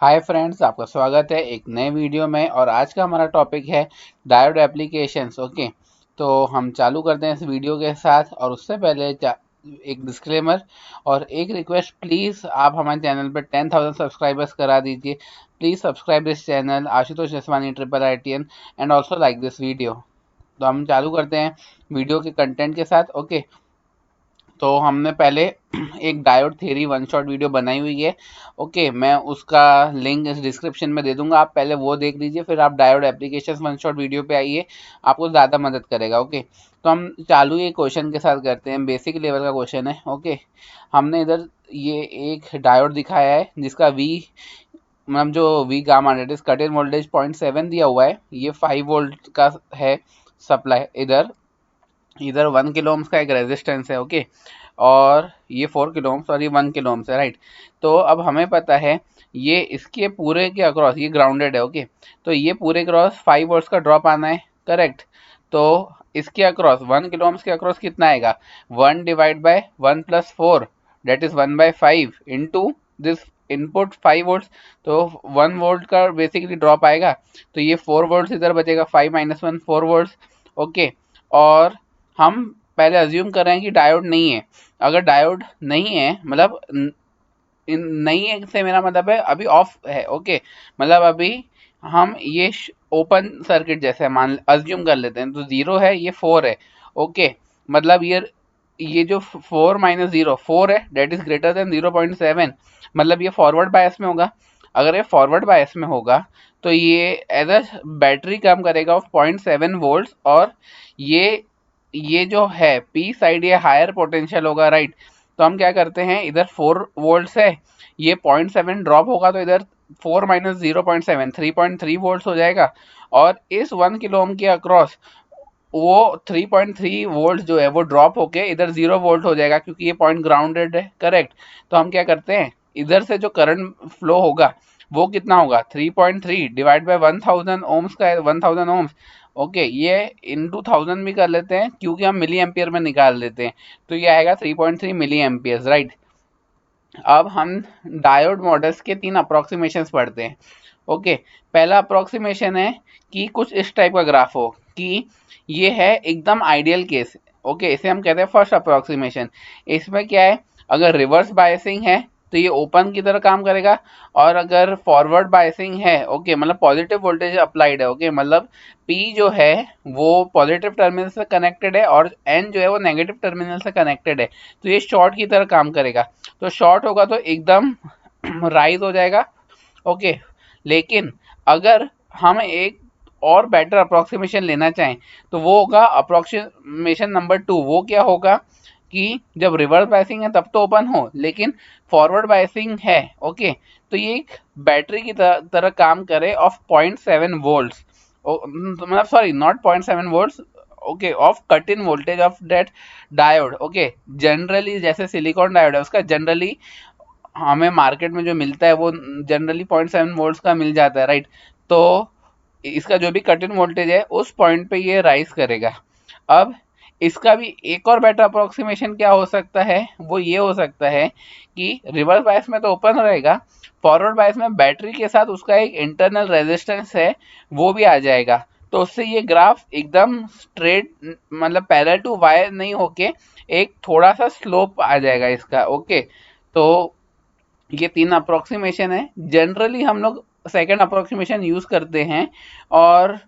Hi friends, आपका स्वागत है एक नए वीडियो में। और आज का हमारा टॉपिक है डायोड एप्लीकेशंस। ओके, तो हम चालू करते हैं इस वीडियो के साथ। और उससे पहले एक डिस्क्लेमर और एक रिक्वेस्ट, प्लीज़ आप हमारे चैनल पर 10,000 सब्सक्राइबर्स करा दीजिए। Please subscribe this channel Ashutosh Jaswani IIITN and also like this video. तो हम चालू करते हैं वीडियो के कंटेंट के साथ। ओके, तो हमने पहले एक diode theory one shot video बनाई हुई है। ओके, मैं उसका लिंक इस डिस्क्रिप्शन में दे दूंगा, आप पहले वो देख लीजिए, फिर आप diode application one shot video पे आइए, आपको ज़्यादा मदद करेगा। ओके, तो हम चालू ये क्वेश्चन के साथ करते हैं। बेसिक लेवल का क्वेश्चन है। ओके, हमने इधर ये एक डायोड दिखाया है जिसका वी मतलब जो V gamma that is cut in voltage 0.7 दिया हुआ है। ये 5 वोल्ट का है सप्लाई। इधर इधर 1 किलो ओम्स का एक रेजिस्टेंस है। ओके, और ये 4 किलो ओम्स और ये 1 किलो ओम्स है, राइट। तो अब हमें पता है ये इसके पूरे के अक्रॉस ये ग्राउंडेड है। ओके, तो ये पूरे क्रॉस 5 वोल्ट्स का ड्रॉप आना है, करेक्ट। तो इसके अक्रॉस 1 किलो ओम्स के अक्रॉस कितना आएगा, 1 divide by 1 plus 4 that is 1 by 5 into this input 5 volts. तो 1 वोल्ट का बेसिकली ड्रॉप आएगा, तो ये 4 वोल्ट्स इधर बचेगा, 5 माइनस 1 4 वोल्ट्स। ओके, और हम पहले अज्यूम कर रहे हैं कि डायोड नहीं है। अगर डायोड नहीं है मतलब नहीं है से मेरा मतलब है अभी ऑफ है। ओके, मतलब अभी हम ये ओपन सर्किट जैसे मान अज्यूम कर लेते हैं, तो 0 है, ये 4 है। ओके, मतलब ये जो 4 माइनस 0 4 है, डेट इज ग्रेटर देन 0.7, मतलब ये फॉरवर्ड बायस में होगा। अगर ये फॉरवर्ड बायस में होगा तो ये एज अ बैटरी काम करेगा ऑफ 0.7 वोल्ट। और ये जो है पी साइड ये हायर पोटेंशियल होगा, राइट। तो हम क्या करते हैं, इधर 4 वोल्ट्स है, ये 0.7 ड्रॉप होगा, तो इधर 4 माइनस 0.7 3.3 वोल्ट्स हो जाएगा। और इस 1 किलो ओम के अक्रॉस वो 3.3 वोल्ट जो है वो ड्रॉप होके इधर 0 वोल्ट हो जाएगा, क्योंकि ये पॉइंट ग्राउंडेड है, करेक्ट। तो हम क्या करते हैं, इधर से जो करंट फ्लो होगा वो कितना होगा, 3.3 डिवाइड बाय 1000 ओम्स का है, 1000 ओम्स। ओके, ये इंटू 1000 भी कर लेते हैं क्योंकि हम मिली एम्पियर में निकाल लेते हैं, तो ये आएगा 3.3 मिली एम्पियर, राइट। अब हम डायोड मॉडल्स के 3 अप्रोक्सीमेशंस पढ़ते हैं। ओके, पहला अप्रोक्सीमेशन है कि कुछ इस टाइप का ग्राफ हो कि ये है एकदम आइडियल केस। ओके, इसे हम कहते हैं फर्स्ट अप्रोक्सीमेशन। इसमें क्या है, अगर रिवर्स बायसिंग है तो ये ओपन की तरह काम करेगा, और अगर फॉरवर्ड बायसिंग है, ओके, मतलब पॉजिटिव वोल्टेज अप्लाइड है, ओके, मतलब पी जो है वो पॉजिटिव टर्मिनल से कनेक्टेड है और एन जो है वो नेगेटिव टर्मिनल से कनेक्टेड है, तो ये शॉर्ट की तरह काम करेगा। तो शॉर्ट होगा तो एकदम राइज हो जाएगा। ओके, लेकिन अगर हम एक और बेटर अप्रोक्सीमेशन लेना चाहें तो वो होगा अप्रोक्सीमेशन नंबर 2। वो क्या होगा कि जब रिवर्स बायसिंग है तब तो ओपन हो, लेकिन फॉरवर्ड बायसिंग है, ओके, तो ये एक बैटरी की तरह काम करे ऑफ 0.7 वोल्ट्स, मतलब sorry not 0.7 volts, okay, of cut in voltage of that diode. Okay, generally जैसे सिलिकॉन डायोड है उसका जनरली हमें मार्केट में जो मिलता है वो जनरली 0.7 वोल्ट्स का मिल जाता है, राइट। तो इसका जो भी कट इन वोल्टेज है उस पॉइंट पे ये राइज करेगा। अब इसका भी एक और बेटर अप्रोक्सीमेशन क्या हो सकता है, वो ये हो सकता है कि रिवर्स बायस में तो ओपन रहेगा, फॉरवर्ड बायस में बैटरी के साथ उसका एक इंटरनल रेजिस्टेंस है वो भी आ जाएगा। तो उससे ये ग्राफ एकदम स्ट्रेट मतलब पैरेलल टू वायर नहीं होके एक थोड़ा सा स्लोप आ जाएगा इसका। ओके, तो ये 3 अप्रोक्सीमेशन है। जनरली हम लोग सेकंड अप्रोक्सीमेशन यूज करते हैं, और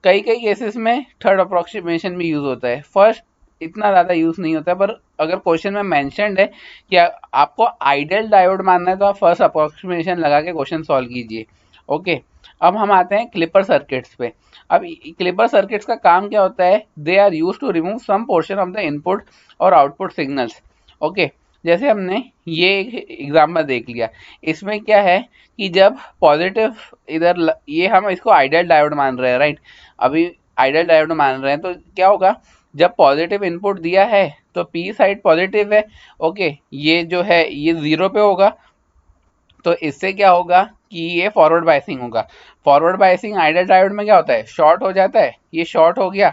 कई कई केसेस में थर्ड अप्रोक्सीमेशन भी यूज होता है। फर्स्ट इतना ज़्यादा यूज नहीं होता है, पर अगर क्वेश्चन में मेंशन्ड है कि आपको आइडियल डायोड मानना है तो आप फर्स्ट अप्रोक्सीमेशन लगा के क्वेश्चन सॉल्व कीजिए। ओके, अब हम आते हैं क्लिपर सर्किट्स पे। अब क्लिपर सर्किट्स का काम क्या होता है, they are use to remove some portion of the input और आउटपुट सिग्नल्स। ओके, जैसे हमने ये एक एग्जाम्पल देख लिया, इसमें क्या है कि जब पॉजिटिव ये हम इसको आइडियल डायोड मान रहे हैं, राइट। अभी आइडियल डायोड मान रहे हैं तो क्या होगा, जब पॉजिटिव इनपुट दिया है तो पी साइड पॉजिटिव है। ओके, ये जो है ये 0 पे होगा, तो इससे क्या होगा कि ये फॉरवर्ड बायसिंग होगा। फॉरवर्ड बायसिंग आइडियल डायोड में क्या होता है, शॉर्ट हो जाता है, ये शॉर्ट हो गया,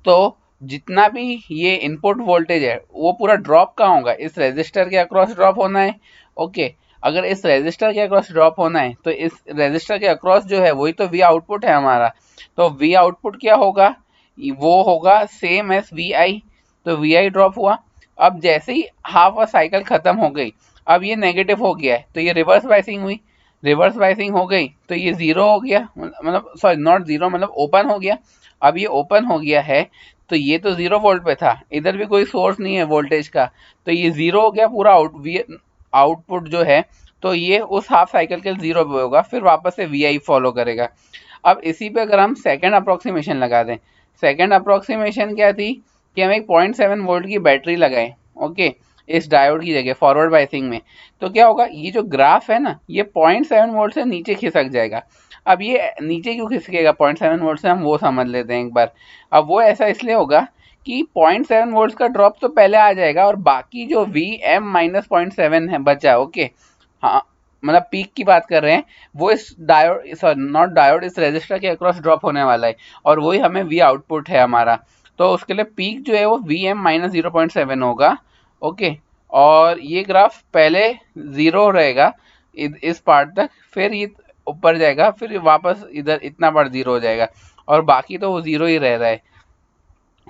तो जितना भी ये इनपुट वोल्टेज है वो पूरा ड्रॉप कहाँ होगा, इस रेजिस्टर के अक्रॉस ड्रॉप होना है। ओके, अगर इस रेजिस्टर के अक्रॉस ड्रॉप होना है तो इस रेजिस्टर के अक्रॉस जो है वही तो वी आउटपुट है हमारा। तो वी आउटपुट क्या होगा, वो होगा सेम एस वी आई। तो वी आई ड्रॉप हुआ। अब जैसे ही हाफ अ साइकिल खत्म हो गई, अब ये नेगेटिव हो गया है तो ये रिवर्स बाइसिंग हुई। रिवर्स बाइसिंग हो गई तो ये जीरो हो गया, मतलब सॉरी नॉट जीरो, मतलब ओपन हो गया। अब ये ओपन हो गया है तो ये तो 0 वोल्ट पे था, इधर भी कोई सोर्स नहीं है वोल्टेज का, तो ये जीरो हो गया पूरा आउटपुट जो है। तो ये उस हाफ साइकिल के जीरो पे होगा, फिर वापस से वी आई फॉलो करेगा। अब इसी पे अगर हम सेकेंड अप्रोक्सीमेशन लगा दें, सेकेंड अप्रोक्सीमेशन क्या थी कि हम एक 0.7 वोल्ट की बैटरी लगाएं, ओके, इस डायोड की जगह फॉरवर्ड बाइसिंग में। तो क्या होगा, ये जो ग्राफ है ना, ये 0.7 वोल्ट से नीचे खिसक जाएगा। अब ये नीचे क्यों खिसकेगा 0.7 वोल्ट से, हम वो समझ लेते हैं एक बार। अब वो ऐसा इसलिए होगा कि 0.7 वोल्ट का ड्रॉप तो पहले आ जाएगा और बाकी जो वी एम माइनस 0.7 है बचा, ओके, हाँ, मतलब पीक की बात कर रहे हैं, वो इस डायोड, सॉरी नॉट डायोड, इस रेजिस्टर के अक्रॉस ड्रॉप होने वाला है और वही हमें वी आउटपुट है हमारा। तो उसके लिए पीक जो है वो वी एम माइनस 0.7 होगा, ओके। और ये ग्राफ पहले जीरो रहेगा इस पार्ट तक, फिर ये ऊपर जाएगा, फिर वापस इधर इतना बार जीरो हो जाएगा और बाकी तो वो जीरो ही रह रहा है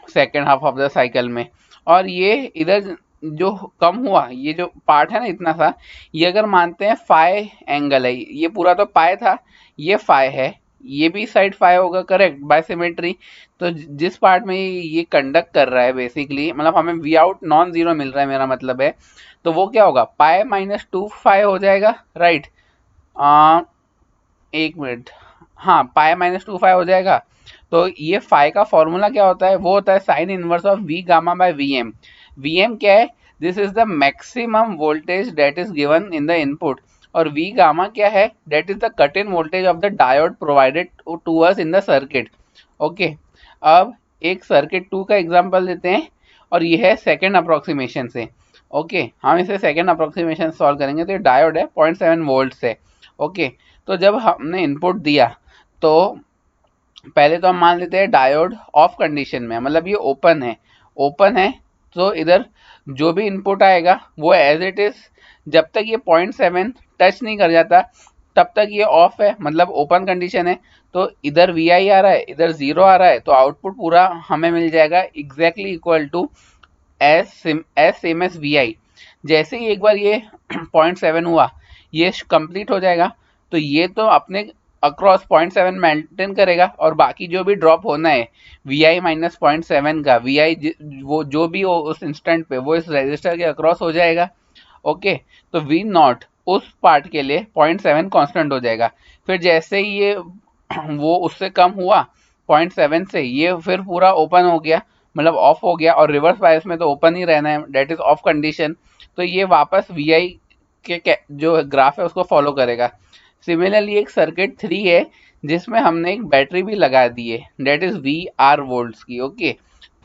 second half of the cycle में। और ये इधर जो कम हुआ, ये जो पार्ट है ना इतना सा, ये अगर मानते हैं फाई एंगल है, ये पूरा तो पाई था, ये फाई है, ये भी साइड फाई होगा, करेक्ट, बाय सिमेट्री। तो जिस पार्ट में ये कंडक्ट कर रहा है बेसिकली, मतलब हमें वी आउट नॉन जीरो मिल रहा है मेरा मतलब है, तो वो क्या होगा, पाई माइनस 2 फाई हो जाएगा, राइट। एक मिनट, हाँ, पाई माइनस 2 फाई हो जाएगा। तो ये फाई का फॉर्मूला क्या होता है, वो होता है sine inverse of V gamma by V M. V M क्या है, this is the maximum voltage that is given in the input, और वी गामा क्या है, that is the cut in voltage of the diode provided to us in the circuit, okay. अब एक circuit 2 का example लेते हैं और ये है सेकेंड अप्रोक्सीमेशन से, ओके। हम इसे सेकेंड अप्रोक्सीमेशन सॉल्व करेंगे तो ये डायोड है 0.7 वोल्ट से, ओके। तो जब हमने इनपुट दिया तो पहले तो हम मान लेते हैं डायोड ऑफ कंडीशन में, मतलब ये ओपन है, ओपन है। तो इधर जो भी इनपुट आएगा वो एज इट इज, जब तक ये 0.7 टच नहीं कर जाता तब तक ये ऑफ है, मतलब ओपन कंडीशन है। तो इधर वी आई आ रहा है, इधर जीरो आ रहा है, तो आउटपुट पूरा हमें मिल जाएगा exactly equal to as same as V I. जैसे ही एक बार ये 0.7 हुआ, ये कंप्लीट हो जाएगा, तो ये तो अपने अक्रॉस 0.7 मेंटेन करेगा और बाकी जो भी ड्रॉप होना है वी आई माइनस 0.7 का, वी आई वो जो भी हो उस इंस्टेंट पे वो इस रजिस्टर के अक्रॉस हो जाएगा, ओके। तो वी नॉट उस पार्ट के लिए 0.7 कांस्टेंट हो जाएगा। फिर जैसे ही ये वो उससे कम हुआ 0.7 से, ये फिर पूरा ओपन हो गया, मतलब ऑफ हो गया, और रिवर्स बायस में तो ओपन ही रहना है, डेट इज ऑफ कंडीशन। तो ये वापस वी आई के जो ग्राफ है उसको फॉलो करेगा। सिमिलरली एक सर्किट 3 है जिसमें हमने एक बैटरी भी लगा दी है, that is V R volts की, ओके।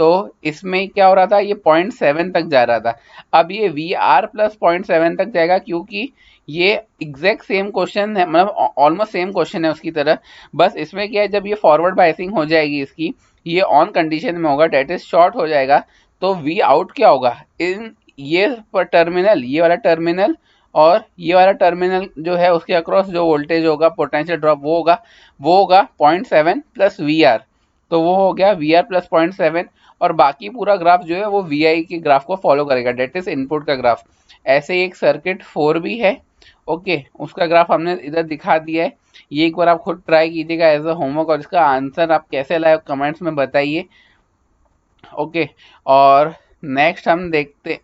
तो इसमें क्या हो रहा था, ये 0.7 तक जा रहा था, अब ये वी आर प्लस 0.7 तक जाएगा, क्योंकि ये एग्जैक्ट सेम क्वेश्चन है, मतलब ऑलमोस्ट सेम क्वेश्चन है उसकी तरह। बस इसमें क्या है, जब ये फॉरवर्ड बाइसिंग हो जाएगी इसकी, ये ऑन कंडीशन में होगा, डेट इज शॉर्ट हो जाएगा, तो वी आउट क्या होगा, इन ये पर टर्मिनल, ये वाला टर्मिनल और ये वाला टर्मिनल जो है उसके अक्रॉस जो वोल्टेज होगा, पोटेंशियल ड्रॉप, वो होगा 0.7 प्लस वी आर। तो वो हो गया वी आर प्लस 0.7, और बाकी पूरा ग्राफ जो है वो वी आई के ग्राफ को फॉलो करेगा, डेट इज इनपुट का ग्राफ। ऐसे ही एक सर्किट 4 भी है, ओके, उसका ग्राफ हमने इधर दिखा दिया है। ये एक बार आप खुद ट्राई कीजिएगा एज अ होमवर्क, और इसका आंसर आप कैसे लाए कमेंट्स में बताइए, ओके। और नेक्स्ट हम देखते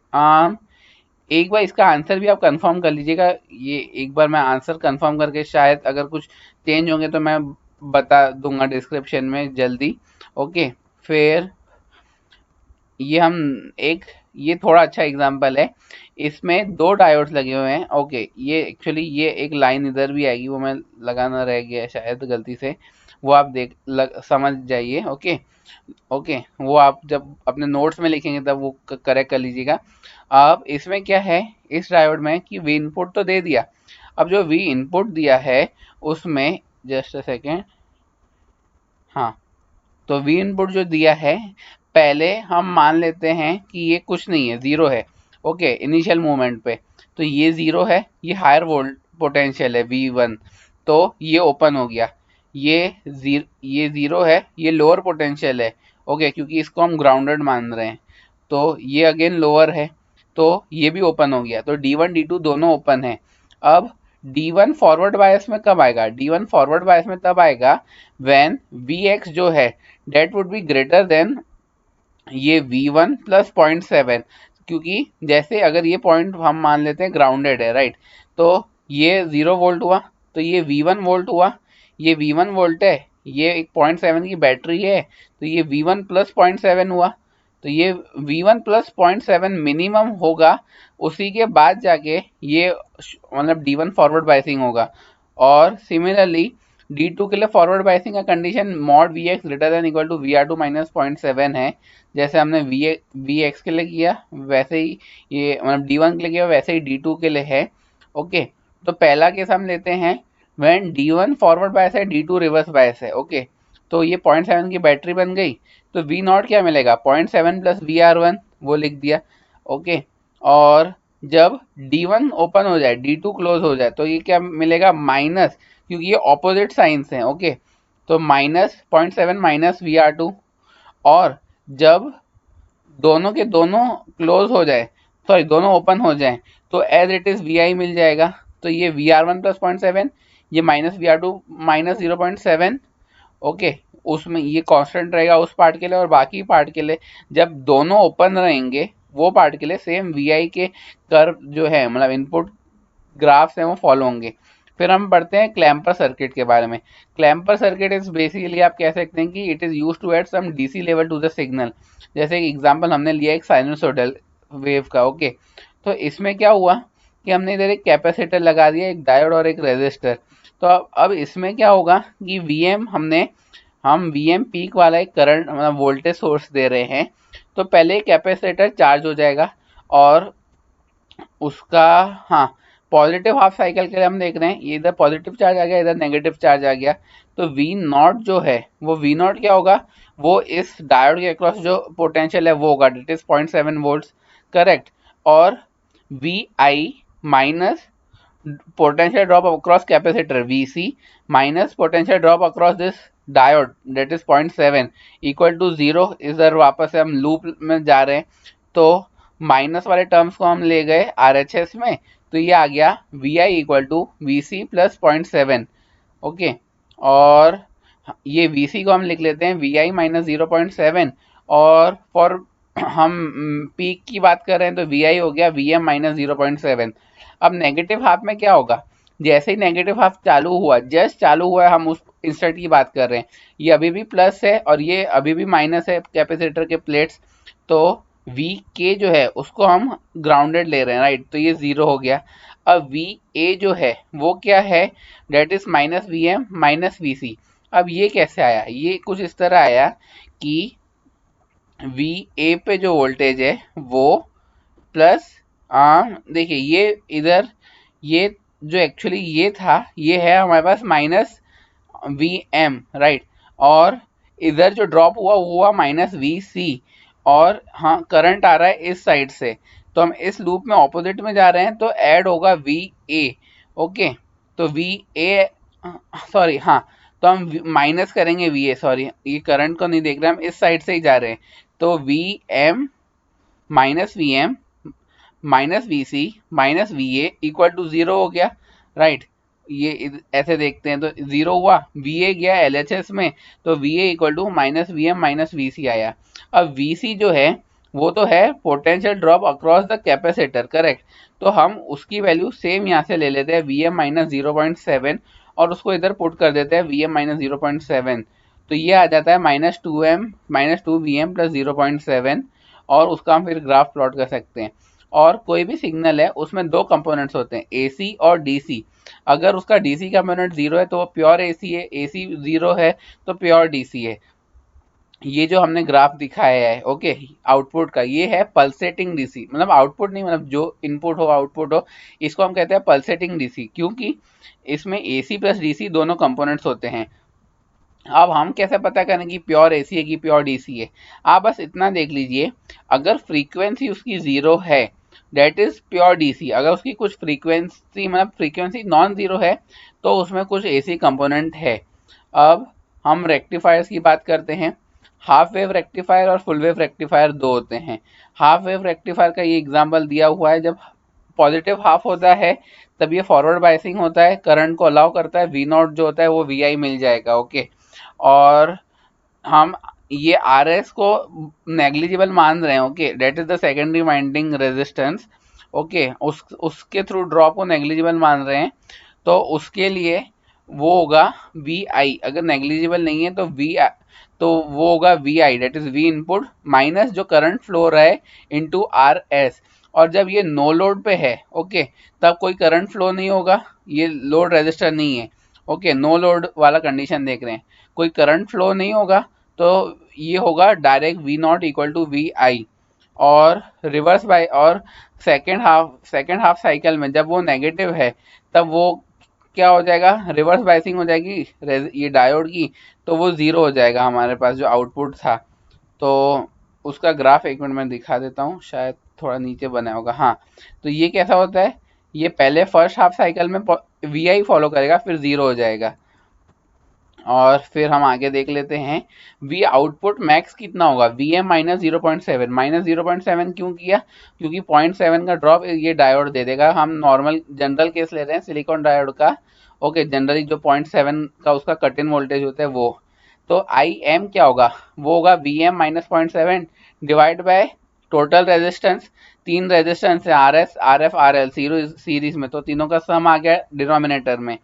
एक बार इसका आंसर भी आप कंफर्म कर लीजिएगा, ये एक बार मैं आंसर कंफर्म करके शायद अगर कुछ चेंज होंगे तो मैं बता दूंगा डिस्क्रिप्शन में जल्दी, ओके। फिर ये हम एक, ये थोड़ा अच्छा एग्जांपल है, इसमें 2 डायोड्स लगे हुए हैं, ओके। ये एक्चुअली ये एक लाइन इधर भी आएगी, वो मैं लगाना रह गया शायद गलती से, वो आप समझ जाइए, ओके, ओके। वो आप जब अपने नोट्स में लिखेंगे तब वो करेक्ट कर लीजिएगा। अब इसमें क्या है, इस डायोड में कि वी इनपुट तो दे दिया, अब जो वी इनपुट दिया है उसमें, जस्ट अ सेकेंड, हाँ, तो वी इनपुट जो दिया है, पहले हम मान लेते हैं कि ये कुछ नहीं है, जीरो है, ओके, इनिशियल मूवमेंट पे। तो ये 0 है, ये हायर वोल्ट पोटेंशियल है V1, तो ये ओपन हो गया। ये 0 है, ये लोअर पोटेंशियल है, ओके, क्योंकि इसको हम ग्राउंडेड मान रहे हैं, तो ये अगेन लोअर है, तो ये भी ओपन हो गया। तो D1 D2 दोनों ओपन है। अब D1 फॉरवर्ड बायस में कब आएगा? D1 फॉरवर्ड बायस में तब आएगा व्हेन Vx जो है that would be greater than ये V1 प्लस 0.7, क्योंकि जैसे अगर ये पॉइंट हम मान लेते हैं ग्राउंडेड है, राइट, तो ये 0 वोल्ट हुआ, तो ये V1 वोल्ट हुआ, ये V1 वोल्ट है, ये एक 0.7 की बैटरी है, तो ये V1 प्लस 0.7 हुआ, तो ये V1 प्लस 0.7 मिनिमम होगा, उसी के बाद जाके ये मतलब D1 फॉरवर्ड बायसिंग होगा। और सिमिलरली D2 के लिए फॉरवर्ड बायसिंग का condition mod Vx greater than equal to VR2 minus 0.7 है, जैसे हमने Vx के लिए किया वैसे ही ये मतलब D1 के लिए किया वैसे ही D2 के लिए है, ओके। तो पहला केस हम लेते हैं व्हेन D1 फॉरवर्ड बायस है, D2 रिवर्स बायस है, ओके। तो ये 0.7 की बैटरी बन गई, तो V नॉट क्या मिलेगा? 0.7 प्लस VR1, वो लिख दिया, ओके। और जब D1 ओपन हो जाए, D2 क्लोज हो जाए, तो ये क्या मिलेगा? माइनस, क्योंकि ये ऑपोजिट साइंस हैं, ओके, तो माइनस 0.7 माइनस VR2। और जब दोनों के दोनों क्लोज हो जाए, सॉरी दोनों ओपन हो जाए, तो एज इट इज Vi मिल जाएगा। तो ये VR1 प्लस 0.7, ये माइनस VR2 माइनस 0.7, ओके, उसमें ये कांस्टेंट रहेगा उस पार्ट के लिए, और बाकी पार्ट के लिए जब दोनों ओपन रहेंगे वो पार्ट के लिए सेम Vi के कर्व जो है मतलब इनपुट ग्राफ्स हैं वो फॉलो होंगे। फिर हम बढ़ते हैं क्लैम्पर सर्किट के बारे में। क्लैम्पर सर्किट इज बेसिकली आप कह सकते हैं कि it is use to add some DC level to the signal. जैसे एक एग्जांपल हमने लिया एक साइनसोइडल वेव का, ओके। तो इसमें क्या हुआ कि हमने इधर एक कैपेसिटर लगा दिया, एक डायोड और एक रेजिस्टर। तो अब इसमें क्या होगा कि हम Vm पीक वाला एक करंट मतलब वोल्टेज सोर्स दे रहे हैं, तो पहले कैपेसिटर चार्ज हो जाएगा, और उसका, हाँ, पॉजिटिव हाफ साइकिल के लिए हम देख रहे हैं ये इधर पॉजिटिव चार्ज आ गया, इधर नेगेटिव चार्ज आ गया, तो वी नॉट जो है वो वी नॉट क्या होगा? वो इस डायोड के अक्रॉस जो पोटेंशियल है वो होगा, डेट इज 0.7 वोल्ट्स, करेक्ट। और V I minus potential drop across capacitor Vc minus potential drop across this diode that is 0.7 equal to 0। इधर वापस से हम लूप में जा रहे हैं, तो माइनस वाले टर्म्स को हम ले गए RHS में, तो ये आ गया Vi equal to Vc plus 0.7, okay. और ये Vc को हम लिख लेते हैं Vi माइनस 0.7, और फॉर हम पीक की बात कर रहे हैं तो Vi हो गया Vm माइनस 0.7। अब नेगेटिव हाफ में क्या होगा? जैसे ही नेगेटिव हाफ चालू हुआ, जस्ट चालू हुआ है, हम उस इंस्टेंट की बात कर रहे हैं, ये अभी भी प्लस है और ये अभी भी माइनस है कैपेसिटर के प्लेट्स, तो वी के जो है उसको हम ग्राउंडेड ले रहे हैं, राइट, तो ये 0 हो गया। अब वी ए जो है वो क्या है? That is minus Vm minus Vc। अब ये कैसे आया? ये कुछ इस तरह आया कि वी ए पे जो वोल्टेज है वो प्लस, देखिए ये इधर ये जो एक्चुअली ये था, ये है हमारे पास माइनस Vm, राइट, और इधर जो ड्रॉप हुआ माइनस Vc, और हाँ करंट आ रहा है इस साइड से, तो हम इस लूप में ऑपोजिट में जा रहे हैं, तो ऐड होगा Va, ओके। तो Va, सॉरी, हाँ, तो हम माइनस करेंगे Va, सॉरी ये करंट को नहीं देख रहे, हम इस साइड से ही जा रहे हैं, तो Vm minus Vm minus Vc minus Va equal to 0 हो गया, राइट। ये ऐसे देखते हैं तो 0 हुआ, Va गया LHS में, तो Va equal to minus Vm minus Vc आया। अब Vc जो है वो तो है potential drop across the capacitor, correct, तो हम उसकी वैल्यू सेम यहाँ से ले लेते हैं Vm माइनस 0.7, और उसको इधर पुट कर देते हैं Vm माइनस 0.7, तो ये आ जाता है minus 2m minus 2Vm plus 0.7, और उसका हम फिर ग्राफ प्लॉट कर सकते हैं। और कोई भी सिग्नल है उसमें दो कंपोनेंट्स होते हैं, AC और DC। अगर उसका DC कंपोनेंट 0 है तो वो प्योर AC है, AC 0 है तो प्योर DC है। ये जो हमने ग्राफ दिखाया है, ओके, आउटपुट का, ये है पल्सेटिंग DC, मतलब आउटपुट नहीं, मतलब जो इनपुट हो आउटपुट हो, इसको हम कहते हैं पल्सेटिंग DC, क्योंकि इसमें AC प्लस DC दोनों कंपोनेंट्स होते हैं। अब हम कैसे पता करें कि प्योर AC है कि प्योर DC है? आप बस इतना देख लीजिए, अगर फ्रीक्वेंसी उसकी 0 है डेट इज प्योर डीसी। अगर उसकी कुछ फ्रीक्वेंसी मतलब फ्रीक्वेंसी नॉन जीरो है तो उसमें कुछ एसी कंपोनेंट है। अब हम रेक्टिफायर्स की बात करते हैं। हाफ वेव रेक्टिफायर और फुल वेव रेक्टिफायर दो होते हैं। हाफ वेव रेक्टिफायर का ये एग्जांपल दिया हुआ है, जब पॉजिटिव हाफ होता है तब ये फॉरवर्ड बायसिंग होता है, करंट को अलाउ करता है, वी नॉट जो होता है वो वी आई मिल जाएगा। ओके, और हम ये आर एस को नेग्लिजिबल मान रहे हैं। Okay, that is the secondary winding resistance. Okay, उसके थ्रू ड्रॉप को नेग्लिजिबल मान रहे हैं, तो उसके लिए वो होगा वी आई। अगर नेग्लिजिबल नहीं है तो वो होगा V I, that is V input minus जो करंट फ्लो हो रहा है इंटू आर एस। और जब ये नो लोड पे है, ओके, तब कोई करंट फ्लो नहीं होगा, ये लोड रेजिस्टर नहीं है। ओके, नो लोड वाला कंडीशन देख रहे हैं, कोई करंट फ्लो नहीं होगा, तो ये होगा direct V not equal to V I. और रिवर्स बाय और सेकेंड हाफ साइकिल में जब वो नेगेटिव है तब वो क्या हो जाएगा, रिवर्स बाइसिंग हो जाएगी ये डायोड की, तो वो ज़ीरो हो जाएगा हमारे पास जो आउटपुट था। तो उसका ग्राफ एक मिनट में दिखा देता हूँ, शायद थोड़ा नीचे बना होगा। हाँ, तो ये कैसा होता है, ये पहले फर्स्ट हाफ साइकिल में वी आई फॉलो करेगा, फिर ज़ीरो हो जाएगा। और फिर हम आगे देख लेते हैं, वी आउटपुट मैक्स कितना होगा, वी एम माइनस 0.7। माइनस 0.7 क्यों किया, क्योंकि 0.7 का ड्रॉप ये डायोड दे देगा। हम नॉर्मल जनरल केस ले रहे हैं सिलिकॉन डायोड का। ओके, जनरली जो 0.7 का उसका कट इन वोल्टेज होता है वो, तो आई एम क्या होगा, वो होगा V M minus 0.7 divide by total resistance. तीन रेजिस्टेंस है, R S R F R L series में, तो तीनों का सम आ गया डिनोमिनेटर में।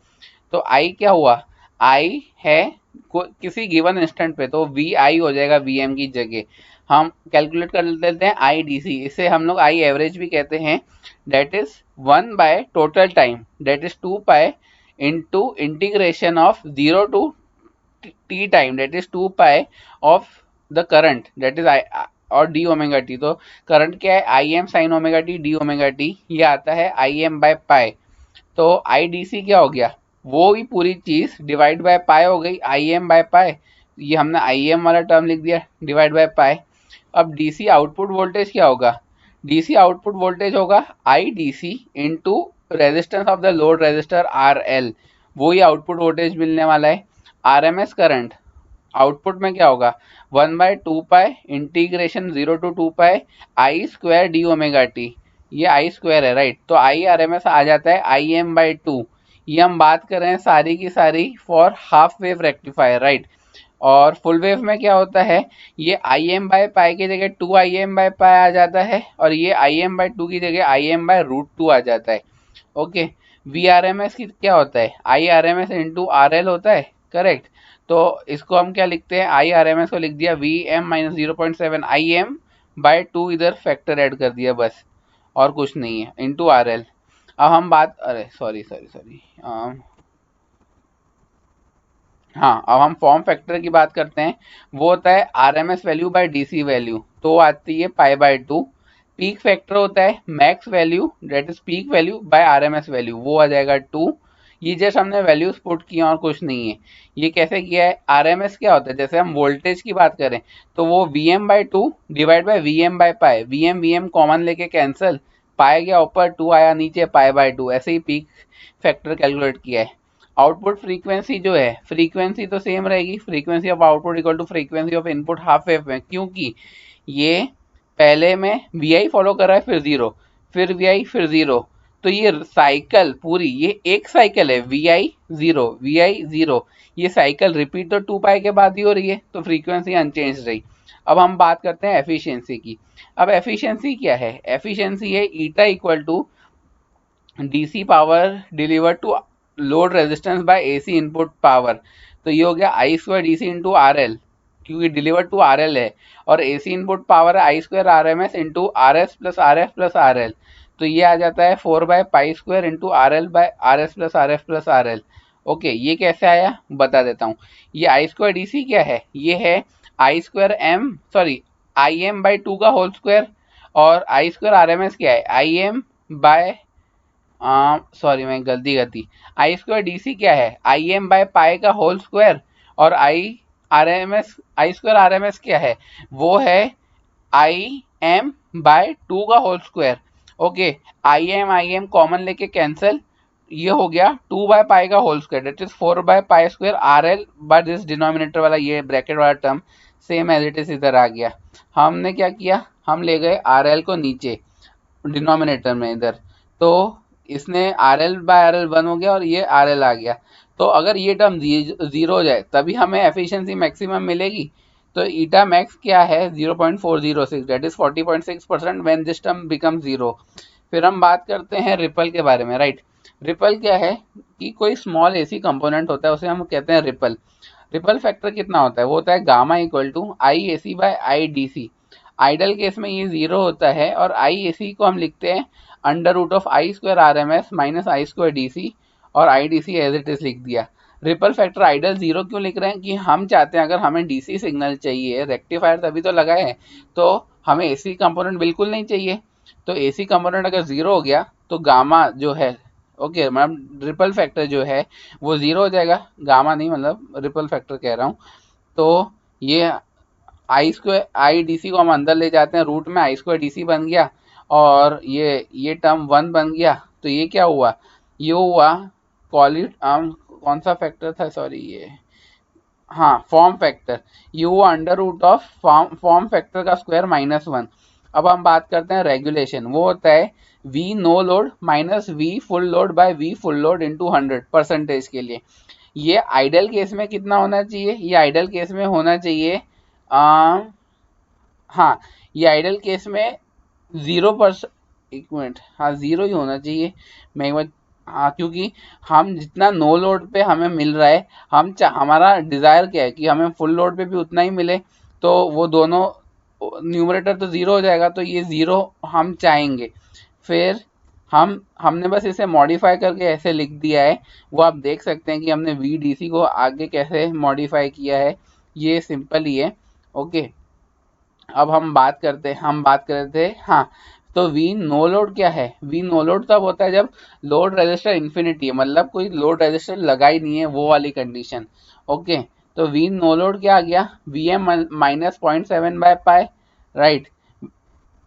तो आई क्या हुआ, आई है किसी गिवन इंस्टेंट पे, तो वी आई हो जाएगा वी एम की जगह। हम कैलकुलेट कर लेते हैं आई डी सी, इसे हम लोग आई एवरेज भी कहते हैं। That is 1 by total time, that is 2 pi into integration of 0 to T time, that is 2 pi of the current, that is I और डी ओमेगा टी। तो करंट क्या है, I M sine omega T D omega T, ये आता है I M by पाई। तो आई D सी क्या हो गया, वो ही पूरी चीज डिवाइड बाय पाई हो गई, आई एम बाय पाई। ये हमने आई एम वाला टर्म लिख दिया डिवाइड बाय पाई। अब डीसी आउटपुट वोल्टेज क्या होगा, डीसी आउटपुट वोल्टेज होगा I D C into resistance of the load resistor R L, वो ही आउटपुट वोल्टेज मिलने वाला है। R M S current output में क्या होगा, 1/2 pi integration 0 to 2 pi I square D omega T, ये आई स्क्वायर है राइट। तो आई आर एम एस आ जाता है आई एम बाई टू। ये हम बात कर रहे हैं सारी की सारी for half wave rectifier right. और फुल वेव में क्या होता है, ये आई एम बाय पाई की जगह 2 आई एम बाय पाई आ जाता है, और ये आई एम बाय टू की जगह I M by root two आ जाता है। Okay, V R M S की क्या होता है, I R M S into R L होता है, करेक्ट। तो इसको हम क्या लिखते हैं, आई आर एम एस को लिख दिया V M minus 0.7 I M by two, इधर फैक्टर ऐड कर दिया बस, और कुछ नहीं है, इंटू आर एल। अब हम बात, अरे सॉरी सॉरी सॉरी, हाँ, अब हम फॉर्म फैक्टर की बात करते हैं। वो होता है R M S value by D C value, तो आती है pi by two. Peak factor होता है max value, that is peak value by R M S value, वो आ जाएगा 2। ये जैसे हमने वैल्यूज पुट किया और कुछ नहीं है। ये कैसे किया है, आर एम एस क्या होता है, जैसे हम वोल्टेज की बात करें तो वो V M by two divide by V M by pi, V M common लेके कैंसिल, पाई गया ऊपर, टू आया नीचे, पाई बाय टू, ऐसे ही पीक फैक्टर कैलकुलेट किया है। आउटपुट फ्रीक्वेंसी जो है, फ्रीक्वेंसी तो सेम रहेगी, frequency of output equal to frequency of input half wave में, क्योंकि ये पहले में वी आई फॉलो कर रहा है, फिर जीरो, फिर वी आई, फिर जीरो। तो ये साइकिल पूरी, ये एक साइकिल है, V I zero V I zero, ये साइकिल रिपीट तो 2 पाई के बाद ही हो रही है, तो फ्रीक्वेंसी अनचेंज रही। अब हम बात करते हैं एफिशिएंसी की। अब एफिशिएंसी क्या है, एफिशिएंसी है eta equal to DC power deliver to load resistance by AC input power. तो ये हो गया I square D C into R L, क्योंकि डिलीवर टू आर एल है, और एसी इनपुट पावर है I square R M S into R S plus R F plus R L. तो ये आ जाता है 4 by pi square into R L by R S plus R F plus R L. Okay, ये कैसे आया बता देता हूँ। ये आई स्क्वायर डी सी क्या है, ये है I square M sorry I M by two का होल स्क्वायर, और I square R M S क्या है, आई एम बाय सॉरी मैं गलती करती, आई स्क्वायर डी सी क्या है, आई एम बाय पाई का होल स्क्वायर, और I R M S I square R M S क्या है, वो है आई एम बाय टू का whole square. Okay, I M common लेके कैंसिल, ये हो गया 2/पाई का होल स्क्वायर, दैट इज 4/पाई square R L, but this denominator वाला ये ब्रैकेट वाला term same as it is इधर आ गया। हमने क्या किया, हम ले गए आर एल को नीचे डिनोमिनेटर में इधर, तो इसने are L by R L 1 हो गया और ये आर एल आ गया। तो अगर ये टर्म जीरो हो जाए तभी हमें एफिशिएंसी मैक्सिमम मिलेगी। तो ईटा मैक्स क्या है 0.406, that is 40.6% when this term become zero. फिर हम बात करते हैं रिपल के बारे में, राइट। रिपल क्या है कि कोई स्मॉल एसी कंपोनेंट होता है, उसे हम कहते हैं रिपल। रिपल फैक्टर कितना होता है, वो होता है gamma equal to I A C by I D C. Ideal case में ये जीरो होता है और आई ए सी को हम लिखते हैं under root of I square R M S minus I square D C, और I D C as it is लिख दिया। रिपल फैक्टर आइडल जीरो क्यों लिख रहे हैं कि हम चाहते हैं अगर हमें डीसी सिग्नल चाहिए, रेक्टिफायर तभी तो लगाए हैं, तो हमें एसी कंपोनेंट बिल्कुल नहीं चाहिए। तो एसी कंपोनेंट अगर जीरो हो गया तो गामा जो है, ओके मैम, रिपल फैक्टर जो है वो जीरो हो जाएगा, गामा नहीं मतलब रिपल फैक्टर कह रहा हूँ। तो ये आई स्क्वायर आई डी सी को हम अंदर ले जाते हैं, रूट में आई स्क्वायर डी सी बन गया और ये टर्म 1 बन गया। तो ये क्या हुआ, ये हुआ कौन सा फैक्टर था, सॉरी ये, हाँ फॉर्म फैक्टर, ये हुआ under root of form factor का स्क्वायर -1। अब हम बात करते हैं रेगुलेशन, वो होता है V no load minus V full load by V full load into 100% के लिए। ये आइडल केस में कितना होना चाहिए, ये आइडल केस में होना चाहिए हाँ, ये आइडल केस में 0%, एक मिनट, हाँ जीरो ही होना चाहिए। मैं एक बार, हाँ क्योंकि हम जितना नो लोड पे हमें मिल रहा है, हमारा डिज़ायर क्या है कि हमें फुल लोड पे भी उतना ही मिले, तो वो दोनों न्यूमरेटर तो ज़ीरो हो जाएगा, तो ये ज़ीरो हम चाहेंगे। फिर हमने बस इसे मॉडिफाई करके ऐसे लिख दिया है, वो आप देख सकते हैं कि हमने वी डी सी को आगे कैसे मॉडिफाई किया है, ये सिंपल ही है। ओके, अब हम बात कर रहे थे, हाँ, तो वी नो लोड क्या है, वी नो लोड तब होता है जब लोड रेजिस्टर इन्फिनिटी है, मतलब कोई लोड रेजिस्टर लगा ही नहीं है, वो वाली कंडीशन। ओके, तो वी नो लोड क्या आ गया, वी एम -0.7/पाई, राइट।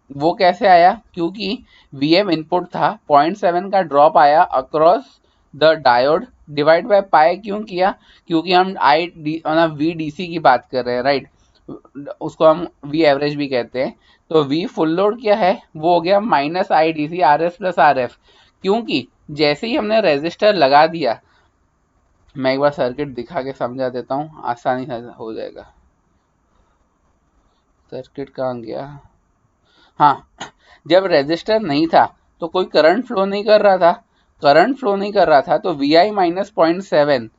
वो कैसे आया, क्योंकि वी एम इनपुट था, 0.7 का ड्रॉप आया across the diode, divide by pi क्यों किया, क्योंकि हम आई डी मतलब वी डी सी की बात कर रहे हैं, राइट। उसको हम वी एवरेज भी कहते हैं। तो वी फुल लोड क्या है, वो हो गया minus I D C R S plus R F, क्योंकि जैसे ही हमने रेजिस्टर लगा दिया, मैं एक बार सर्किट दिखा के समझा देता हूँ, आसानी से हो जाएगा। सर्किट कहाँ गया, हाँ, जब रेजिस्टर नहीं था तो कोई करंट फ्लो नहीं कर रहा था, तो वी आई -0.7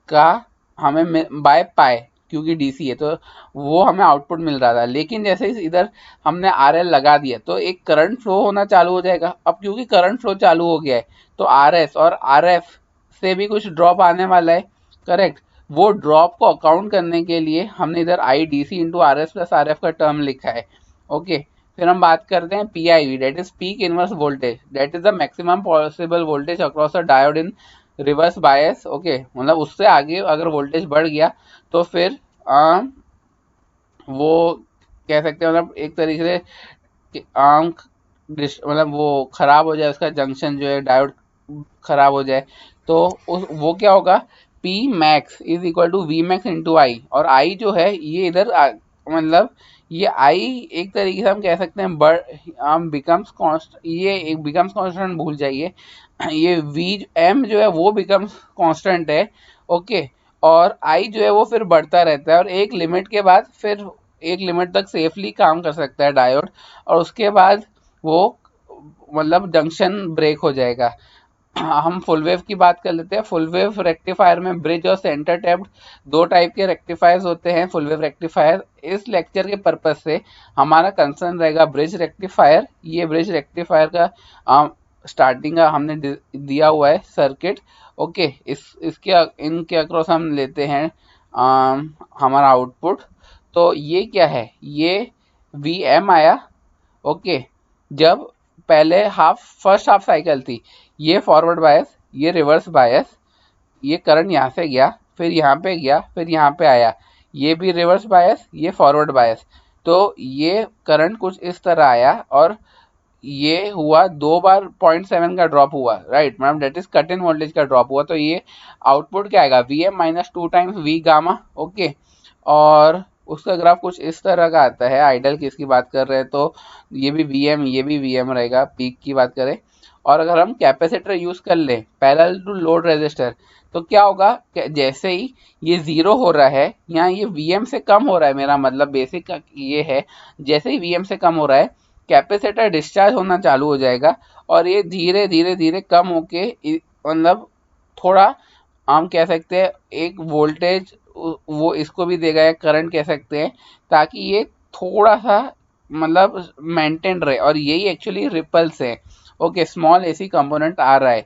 का हमें बाय पाए, क्योंकि डीसी है तो वो हमें आउटपुट मिल रहा था। लेकिन जैसे ही इधर हमने आर एल लगा दिया तो एक करंट फ्लो होना चालू हो जाएगा। अब क्योंकि करंट फ्लो चालू हो गया है तो आर एस और आर एफ से भी कुछ ड्रॉप आने वाला है, करेक्ट। वो ड्रॉप को अकाउंट करने के लिए हमने इधर I D C into R S plus R F का टर्म लिखा है। ओके, फिर हम बात करते हैं P I V, that is peak inverse voltage, that is the maximum possible voltage across a diode in reverse bias. Okay, मतलब उससे आगे अगर वोल्टेज बढ़ गया तो फिर वो कह सकते हैं, मतलब एक तरीके से आम मतलब वो खराब हो जाए, उसका जंक्शन जो है डायोड खराब हो जाए, तो वो क्या होगा, P max is equal to V max into I, और आई जो है ये इधर मतलब ये आई एक तरीके से हम कह सकते हैं बिकम्स कॉन्स्ट, ये एक बिकम्स कॉन्स्टेंट भूल जाइए, ये वी एम जो है वो बिकम्स कांस्टेंट है। ओके, और आई जो है वो फिर बढ़ता रहता है और एक लिमिट के बाद फिर एक लिमिट तक सेफली काम कर सकता है डायोड, और उसके बाद वो मतलब जंक्शन ब्रेक हो जाएगा। हम फुल वेव की बात कर लेते हैं। फुल वेव रेक्टिफायर में ब्रिज और सेंटर टैप्ड दो टाइप के रेक्टिफायर्स होते हैं फुल वेव रेक्टिफायर। इस लेक्चर के पर्पज से हमारा कंसर्न रहेगा ब्रिज रेक्टिफायर। ये ब्रिज रेक्टिफायर का स्टार्टिंग का हमने दिया हुआ है सर्किट। ओके, इसके इनके अक्रॉस हम लेते हैं हमारा आउटपुट। तो ये क्या है, ये वी एम आया। ओके, जब पहले फर्स्ट हाफ साइकिल थी, ये फॉरवर्ड बायस, ये रिवर्स बायस, ये करंट यहाँ से गया, फिर यहाँ पे गया, फिर यहाँ पे आया, ये भी रिवर्स बायस, ये फॉरवर्ड बायस। तो ये करंट कुछ इस तरह आया और ये हुआ 2 बार 0.7 का ड्रॉप हुआ, राइट, मतलब that is cut in voltage का ड्रॉप हुआ, तो ये आउटपुट क्या आएगा, Vm minus 2 times V gamma, okay. और उसका ग्राफ कुछ इस तरह का आता है, आइडल केस की बात कर रहे हैं तो ये भी Vm ये भी Vm रहेगा, पीक की बात करें। और अगर हम कैपेसिटर यूज कर लें पैरेलल टू लोड रेजिस्टर, तो क्या होगा, जैसे ही ये 0 हो रहा है, यहाँ ये Vm से कम हो रहा है, मेरा मतलब बेसिक ये है, जैसे ही Vm से कम हो रहा है कैपेसिटर डिस्चार्ज होना चालू हो जाएगा, और ये धीरे धीरे धीरे कम होके मतलब थोड़ा, हम कह सकते हैं एक वोल्टेज वो इसको भी देगा, एक करंट कह सकते हैं, ताकि ये थोड़ा सा मतलब मेंटेन रहे, और यही एक्चुअली रिपल्स है, ओके। स्मॉल एसी कंपोनेंट आ रहा है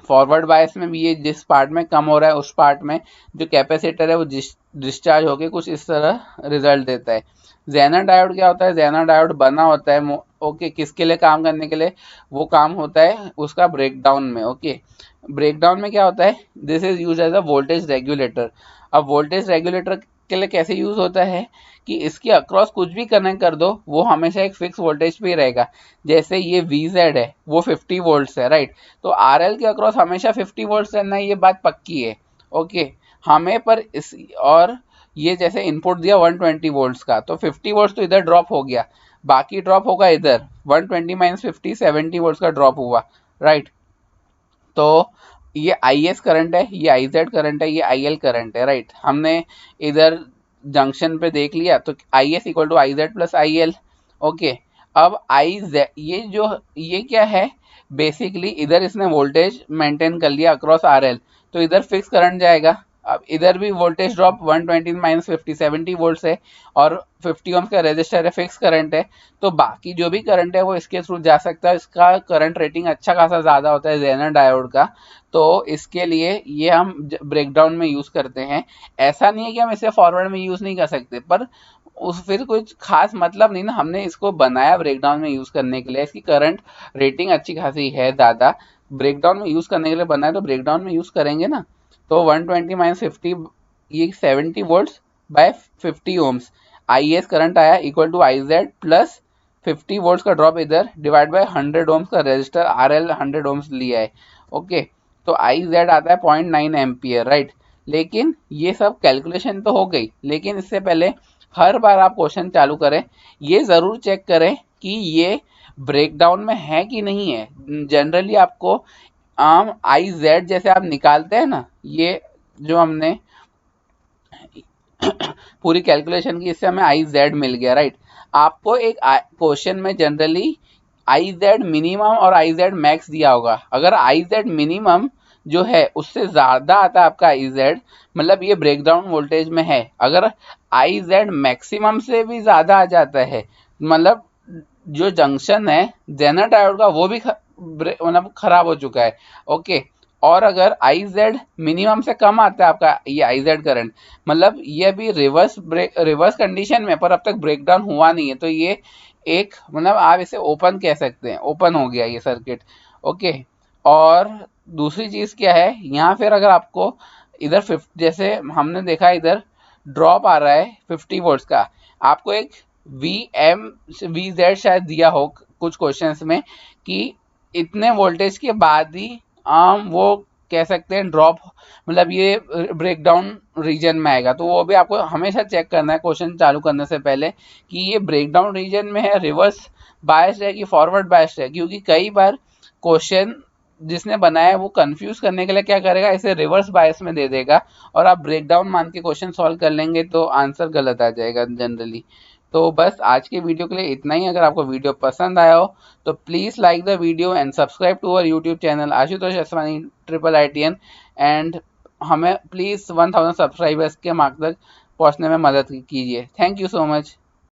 फॉरवर्ड बायस में भी, ये जिस पार्ट में कम हो रहा है उस पार्ट में जो कैपेसिटर है वो डिस्चार्ज होके कुछ इस तरह रिजल्ट देता है। जेनर डायोड क्या होता है, जेनर डायोड बना होता है ओके, किसके लिए काम करने के लिए, वो काम होता है उसका ब्रेकडाउन में, ओके। ब्रेकडाउन में क्या होता है, this is use as a voltage regulator. अब वोल्टेज रेगुलेटर के लिए कैसे यूज होता है कि इसके अक्रॉस कुछ भी कनेक्ट कर दो वो हमेशा एक फिक्स वोल्टेज पे ही रहेगा। जैसे ये VZ है वो 50 वोल्ट्स है, राइट, तो RL के अक्रॉस हमेशा 50 वोल्ट्स रहना, ये बात पक्की है, ओके। हमें पर इस और ये जैसे इनपुट दिया 120 वोल्ट्स का, तो 50 वोल्ट्स तो इधर ड्रॉप हो गया, बाकी ड्रॉप होगा इधर 120 माइनस 50 70 वोल्ट्स का ड्रॉप हुआ, राइट। तो ये IS करंट है, ये IZ करंट है, ये IL करंट है, राइट। हमने इधर जंक्शन पे देख लिया तो IS equal to IZ plus IL, okay. अब IZ ये क्या है, बेसिकली इधर इसने वोल्टेज मेंटेन कर लिया अक्रॉस RL, तो इधर फिक्स करंट जाएगा। अब इधर भी वोल्टेज ड्रॉप 120 माइनस 50 70 वोल्ट है, और 50 ओम्स का रेजिस्टर है, फिक्स करंट है, तो बाकी जो भी करंट है वो इसके थ्रू जा सकता है। इसका करंट रेटिंग अच्छा खासा ज़्यादा होता है जेनर डायोड का, तो इसके लिए ये हम ब्रेकडाउन में यूज़ करते हैं। ऐसा नहीं है कि हम इसे फॉरवर्ड में यूज़ नहीं कर सकते, पर उस फिर कुछ खास मतलब नहीं ना, हमने इसको बनाया ब्रेकडाउन में यूज़ करने के लिए, इसकी करंट रेटिंग अच्छी खासी है ज़्यादा, ब्रेकडाउन में यूज़ करने के लिए बनाया, तो ब्रेकडाउन में यूज़ करेंगे ना। तो 120 माइनस 50 ये 70 volts by 50 ohms, IS current आया equal to IZ plus 50 volts का ड्रॉप इधर डिवाइड बाय 100 ओम्स का रेजिस्टर RL 100 ओम्स लिया है, ओके। तो IZ आता है 0.9 एम्पियर, राइट। लेकिन ये सब कैलकुलेशन तो हो गई, लेकिन इससे पहले हर बार आप क्वेश्चन चालू करें ये ज़रूर चेक करें कि ये ब्रेकडाउन में है कि नहीं है। जनरली आपको आम IZ जैसे आप निकालते हैं ना, ये जो हमने पूरी कैलकुलेशन की, इससे हमें IZ मिल गया, राइट। आपको एक क्वेश्चन में जनरली IZ मिनिमम और IZ मैक्स दिया होगा, अगर IZ मिनिमम जो है उससे ज़्यादा आता है आपका IZ, मतलब ये ब्रेकडाउन वोल्टेज में है। अगर IZ मैक्सिमम से भी ज़्यादा आ जाता है, मतलब जो जंक्शन है जेनर डायोड का वो भी मतलब खराब हो चुका है, ओके। और अगर IZ मिनिमम से कम आता है आपका ये IZ करंट, मतलब ये अभी रिवर्स कंडीशन में, पर अब तक ब्रेकडाउन हुआ नहीं है, तो ये एक मतलब आप इसे ओपन कह सकते हैं, ओपन हो गया ये सर्किट, ओके। और दूसरी चीज़ क्या है, यहाँ फिर अगर आपको इधर 50 जैसे हमने देखा इधर ड्रॉप आ रहा है 50 वोल्ट्स का, आपको एक VZ शायद दिया हो कुछ क्वेश्चंस में कि इतने वोल्टेज के बाद ही वो कह सकते हैं ड्रॉप, मतलब ये ब्रेकडाउन रीजन में आएगा, तो वो भी आपको हमेशा चेक करना है क्वेश्चन चालू करने से पहले कि ये ब्रेकडाउन रीजन में है, रिवर्स बायस्ड है कि फॉरवर्ड बायस्ड है, क्योंकि कई बार क्वेश्चन जिसने बनाया है वो कंफ्यूज करने के लिए क्या करेगा, इसे रिवर्स बायस में दे देगा, और आप ब्रेकडाउन मान के क्वेश्चन सॉल्व कर लेंगे तो आंसर गलत आ जाएगा जनरली। तो बस आज के वीडियो के लिए इतना ही। अगर आपको वीडियो पसंद आया हो तो please like the video and subscribe to our YouTube channel Ashutosh Aswani IITN, and हमें प्लीज़ 1000 सब्सक्राइबर्स के मार्क तक पहुंचने में मदद कीजिए। Thank you so much.